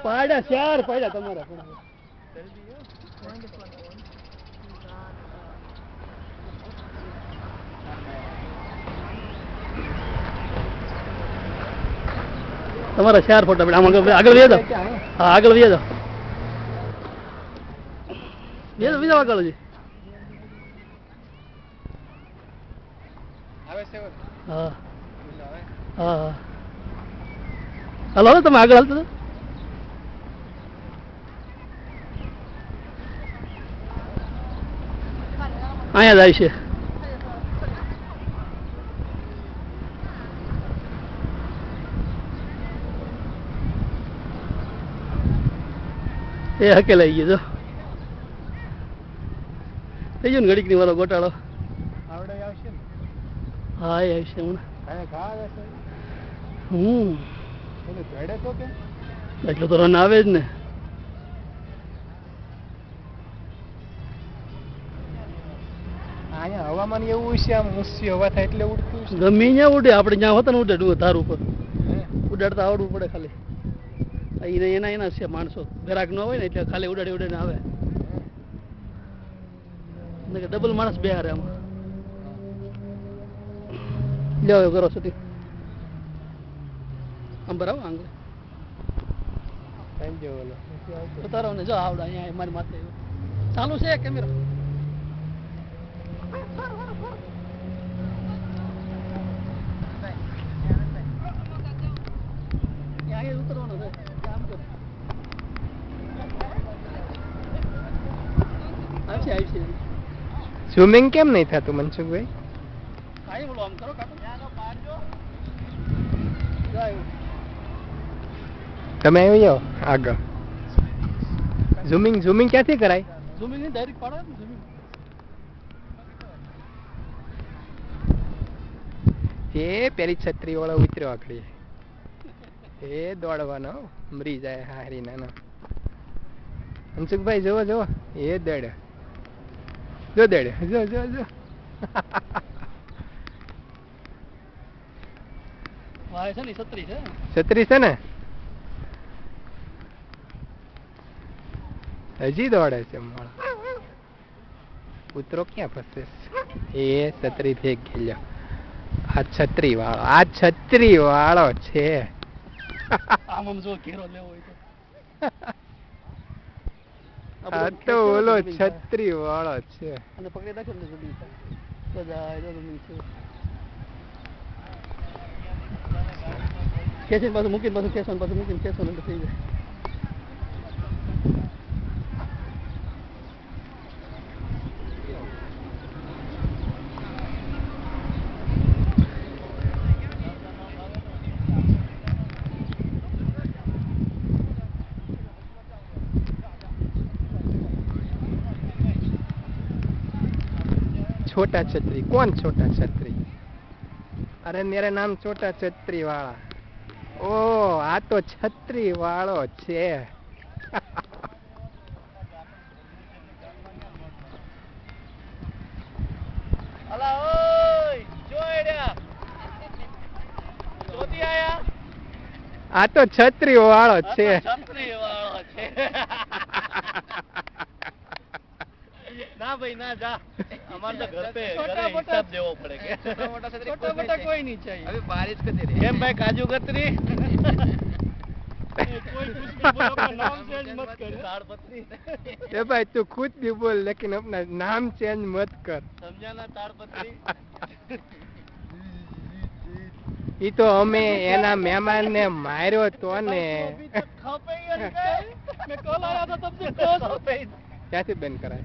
પાડ્યા ચાર પાડ્યા તમારા તમારા ચાર ફોટા પડ્યા આમાં આગળ વ્યા જાઓ હા આગળ વ્યા જાઓ બીજા આગળ છે હા હા હા હાલો હાલો તમે આગળ હાલતો અહીંયા જાય છે એ હકે લઈ ગયો જો થઈ ગયો ને ઘડીક ની વાળો ગોટાળો આવડે આવશે ને હા એ આવશે હમણાં ભેડે તો કે એટલો તો રન આવે જ ને અહીંયા હવામાન એવું છે આમ ઊંચી હવા થાય એટલે ઉડતું છે ગમે ત્યાં ઉડે આપણે જ્યાં હોતા ને ઉડે ધાર ઉપર ઉડાડતા આવડવું પડે ખાલી એના એના છે માણસો ગ્રાહક ન હોય ને એટલે ખાલી ઉડાડી ઉડાડીને આવે ડબલ માણસ બે હારે આમાં લ્યો કરો સુધી આમ બરાબર આંગળે ઉતારો ને જો આવડે અહીંયા મારી માથે ચાલુ છે કેમેરા ઉતરવાનું છે આમ તો આવશે આવશે સ્વિમિંગ કેમ નહીં થતું મનસુખભાઈ કાઈ બોલો આમ કરો કાકો તમે આવી જાઓ આગળ ઝૂમિંગ ક્યાંથી કરાય ઝૂમિંગ ની ડાયરેક્ટ પાડો ને ઝૂમિંગ એ પેલી છત્રી વાળો ઉતર્યો આખડી એ દોડવાનો મરી જાય હારી નાનો મનસુખભાઈ જોવો જોવો એ દડ જો દડ જો જો જો વાય છે ને છત્રી છે ને હજી દોડે છે મોળા ઉતરો ક્યાં ફસે એ છત્રી ફેંક ગયેલો આ છત્રી વાળો છે આમ આમ જો ઘેરો લેવો હોય આ તો ઓલો છત્રી વાળો છે અને પકડી રાખો ને જલ્દી બધા ખેંચીને પાછું મૂકીને પાછું ખેંચવાનું એટલે થઈ જાય छोटा छतरी कौन छोटा छतरी अरे मेरा नाम छोटा छतरी वाला ओ आ तो छतरी वालो छे અલા ઓય જો એડ્યા જોતી આયા आ तो छतरी वालो छे છત્રી વાળો છે ના ભાઈ ના જા અમાર તો घर पे घरे हिसाब देवो पड़े के छोटा मोटा कोई नहीं चाहिए अभी बारिश के दिन केम भाई काजू कतरी कोई कुछ भी बोलो अपना नाम चेंज मत कर ताड़पत्री ए भाई तू खुद भी बोल लेकिन अपना नाम चेंज मत कर समझा ना ताड़पत्री ई तो हमें एना मेहमान ने मार्यो तो ने मैं कल आया था तब से क्या से बंद कराए